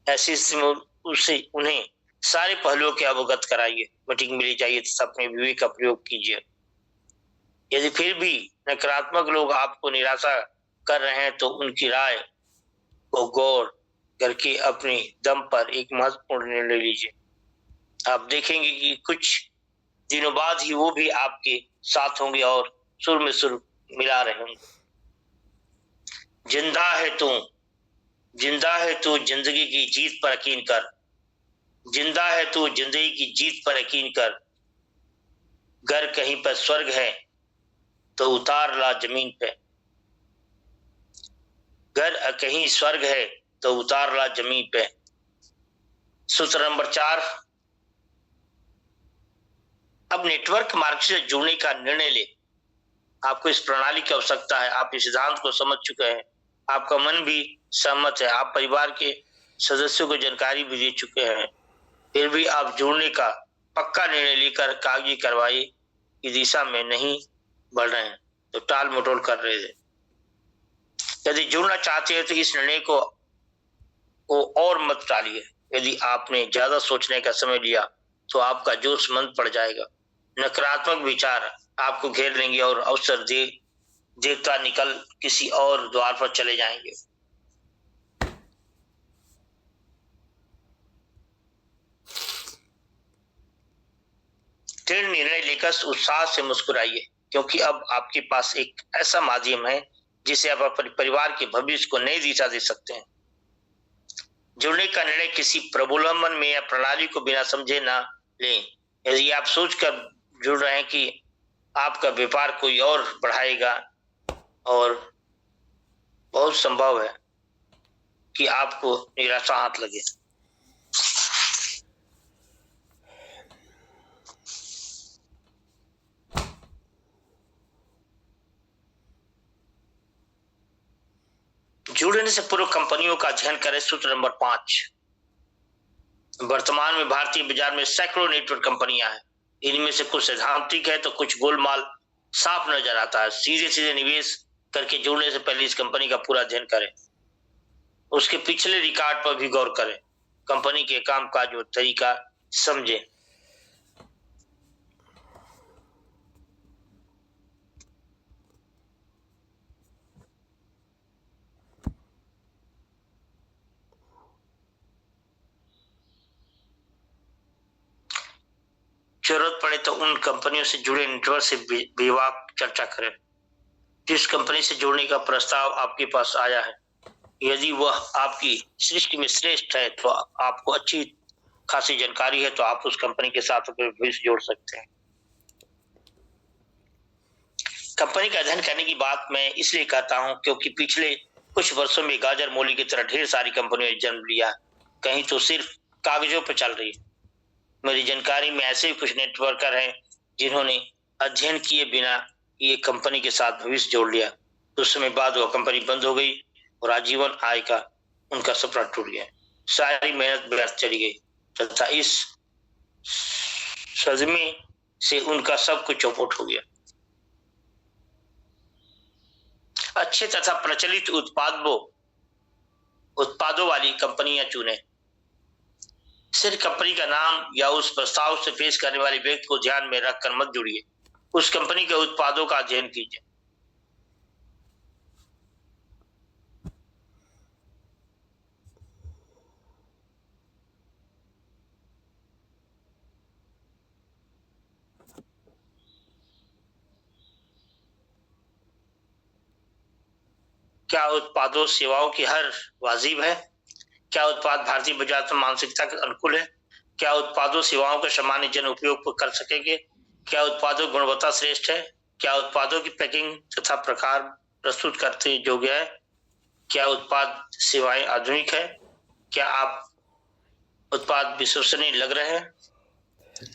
ऐसी स्थिति में उससे उन्हें सारे पहलुओं के अवगत कराइए। मीटिंग मिली जाइए तथा अपने विवेक का प्रयोग कीजिए। यदि फिर भी नकारात्मक लोग आपको निराशा कर रहे हैं तो उनकी राय को गौर करके अपने दम पर एक महत्वपूर्ण निर्णय लीजिए। आप देखेंगे कि कुछ दिनों बाद ही वो भी आपके साथ होंगे और सुर में सुर मिला रहे होंगे। जिंदा है तू जिंदगी की जीत पर यकीन कर। जिंदा है तू जिंदगी की जीत पर यकीन कर। घर कहीं पर स्वर्ग है तो उतार ला जमीन पे। घर कहीं स्वर्ग है तो उतार ला जमीन पे। सूत्र नंबर 4, अब नेटवर्क मार्केट से जुड़ने का निर्णय ले। आपको इस प्रणाली की आवश्यकता है। आप इस सिद्धांत को समझ चुके हैं, आपका मन भी सहमत है, आप परिवार के सदस्यों को जानकारी भी दे चुके हैं, फिर भी आप जुड़ने का पक्का निर्णय लेकर कागजी कार्रवाई की दिशा में नहीं बढ़ रहे हैं तो टाल मटोल कर रहे थे। यदि जुड़ना चाहते हैं तो इस निर्णय को और मत टालिए। यदि आपने ज्यादा सोचने का समय लिया तो आपका जोश मंद पड़ जाएगा। नकारात्मक विचार आपको घेर लेंगे और अवसर देवता निकल किसी और द्वार पर चले जाएंगे। दृढ़ निर्णय लेकर उत्साह से मुस्कुराइए, क्योंकि अब आपके पास एक ऐसा माध्यम है जिसे आप अपने परिवार के भविष्य को नई दिशा दे सकते हैं। जुड़ने का निर्णय किसी प्रलोभन में या प्रणाली को बिना समझे ना लें। यदि आप सोचकर जुड़ रहे हैं कि आपका व्यापार कोई और बढ़ाएगा, और बहुत संभव है कि आपको निराशा हाथ लगे। जुड़ने से पूर्व कंपनियों का अध्ययन करें। सूत्र नंबर 5, वर्तमान में भारतीय बाजार में सैकड़ों नेटवर्क कंपनियां हैं। इनमें से कुछ सैद्धांतिक है तो कुछ गोलमाल साफ नजर आता है। सीधे निवेश करके जुड़ने से पहले इस कंपनी का पूरा अध्ययन करें, उसके पिछले रिकॉर्ड पर भी गौर करें, कंपनी के काम काज और तरीका समझें। जरूरत पड़े तो उन कंपनियों से जुड़े नेटवर्क से बेबाक चर्चा करें। जिस कंपनी से जुड़ने का प्रस्ताव आपके पास आया है, यदि वह आपकी सृष्टि में श्रेष्ठ है तो आपको अच्छी खासी जानकारी है तो आप उस कंपनी के साथ भविष्य जोड़ सकते हैं। कंपनी का अध्ययन करने की बात मैं इसलिए कहता हूं क्योंकि पिछले कुछ वर्षों में गाजर मूली की तरह ढेर सारी कंपनियों ने जन्म लिया, कहीं तो सिर्फ कागजों पर चल रही है। मेरी जानकारी में ऐसे कुछ नेटवर्कर हैं जिन्होंने अध्ययन किए बिना ये कंपनी के साथ भविष्य जोड़ लिया। कुछ समय बाद वह कंपनी बंद हो गई और आजीवन आय का उनका सपना टूट गया। सारी मेहनत व्यर्थ चली गई तथा इस सदमे से उनका सब कुछ चौपट हो गया। अच्छे तथा प्रचलित उत्पादों वाली कंपनियां चुनें। सिर्फ कंपनी का नाम या उस प्रस्ताव से पेश करने वाले व्यक्ति को ध्यान में रखकर मत जुड़िए। उस कंपनी के उत्पादों का अध्ययन कीजिए। क्या उत्पादों सेवाओं की हर वाजिब है? क्या उत्पाद भारतीय बाजार मानसिकता के अनुकूल है? क्या उत्पादों सेवाओं का सामान्य जन उपयोग कर सकेंगे? क्या उत्पादों गुणवत्ता श्रेष्ठ है? क्या उत्पादों की पैकिंग तथा प्रकार प्रस्तुत करते योग्य है? क्या उत्पाद सेवाएं आधुनिक है? क्या आप उत्पाद विश्वसनीय लग रहे हैं?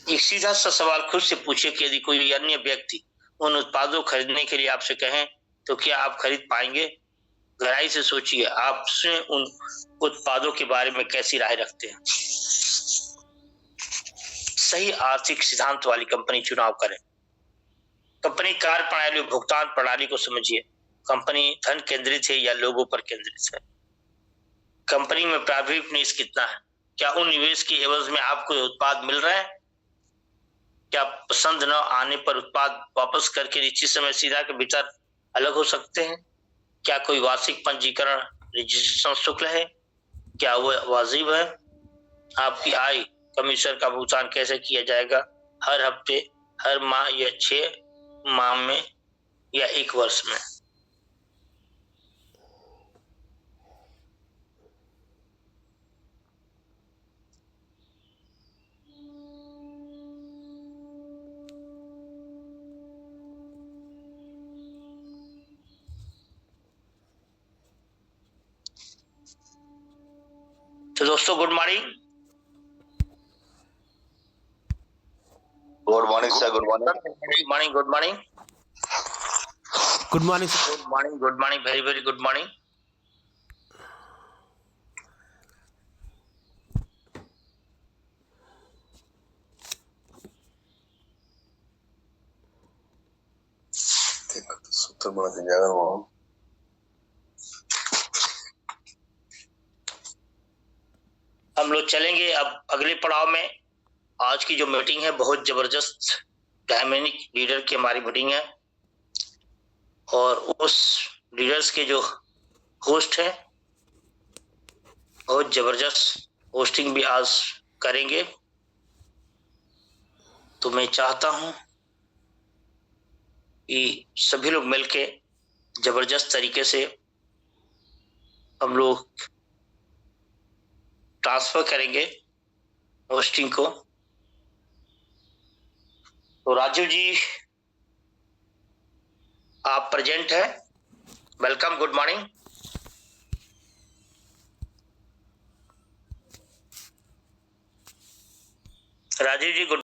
एक सीधा सा सवाल खुद से पूछिए कि यदि कोई अन्य व्यक्ति उन उत्पादों को खरीदने के लिए आपसे कहें तो क्या आप खरीद पाएंगे? गहराई से सोचिए, आपसे उन उत्पादों के बारे में कैसी राय रखते हैं? सही आर्थिक सिद्धांत वाली कंपनी चुनाव करें। कंपनी कार्य प्रणाली और भुगतान प्रणाली को समझिए। कंपनी धन केंद्रित है या लोगों पर केंद्रित है? कंपनी में प्रारंभिक निवेश कितना है? क्या उन निवेश के एवज में आपको उत्पाद मिल रहा है? क्या पसंद न आने पर उत्पाद वापस करके निश्चित समय सीमा के भीतर अलग हो सकते हैं? क्या कोई वार्षिक पंजीकरण रजिस्ट्रेशन शुल्क है? क्या वह वाजिब है? आपकी आय कमीशन का भुगतान कैसे किया जाएगा? हर हफ्ते, हर माह या 6 माह में या 1 वर्ष में? तो दोस्तों good morning. Good morning sir. Good morning. Good morning. Good morning. Good morning sir. Good morning. Good morning. Very very good morning. सूत्र बना दीजिएगा वो। हम लोग चलेंगे अब अगले पड़ाव में। आज की जो मीटिंग है बहुत जबरदस्त डायनामिक लीडर की हमारी मीटिंग है और उस लीडर्स के जो होस्ट है बहुत जबरदस्त होस्टिंग भी आज करेंगे। तो मैं चाहता हूं कि सभी लोग मिलके जबरदस्त तरीके से हम लोग ट्रांसफर करेंगे होस्टिंग को। तो राजीव जी आप प्रेजेंट है। Welcome. Good morning. Rajiv ji good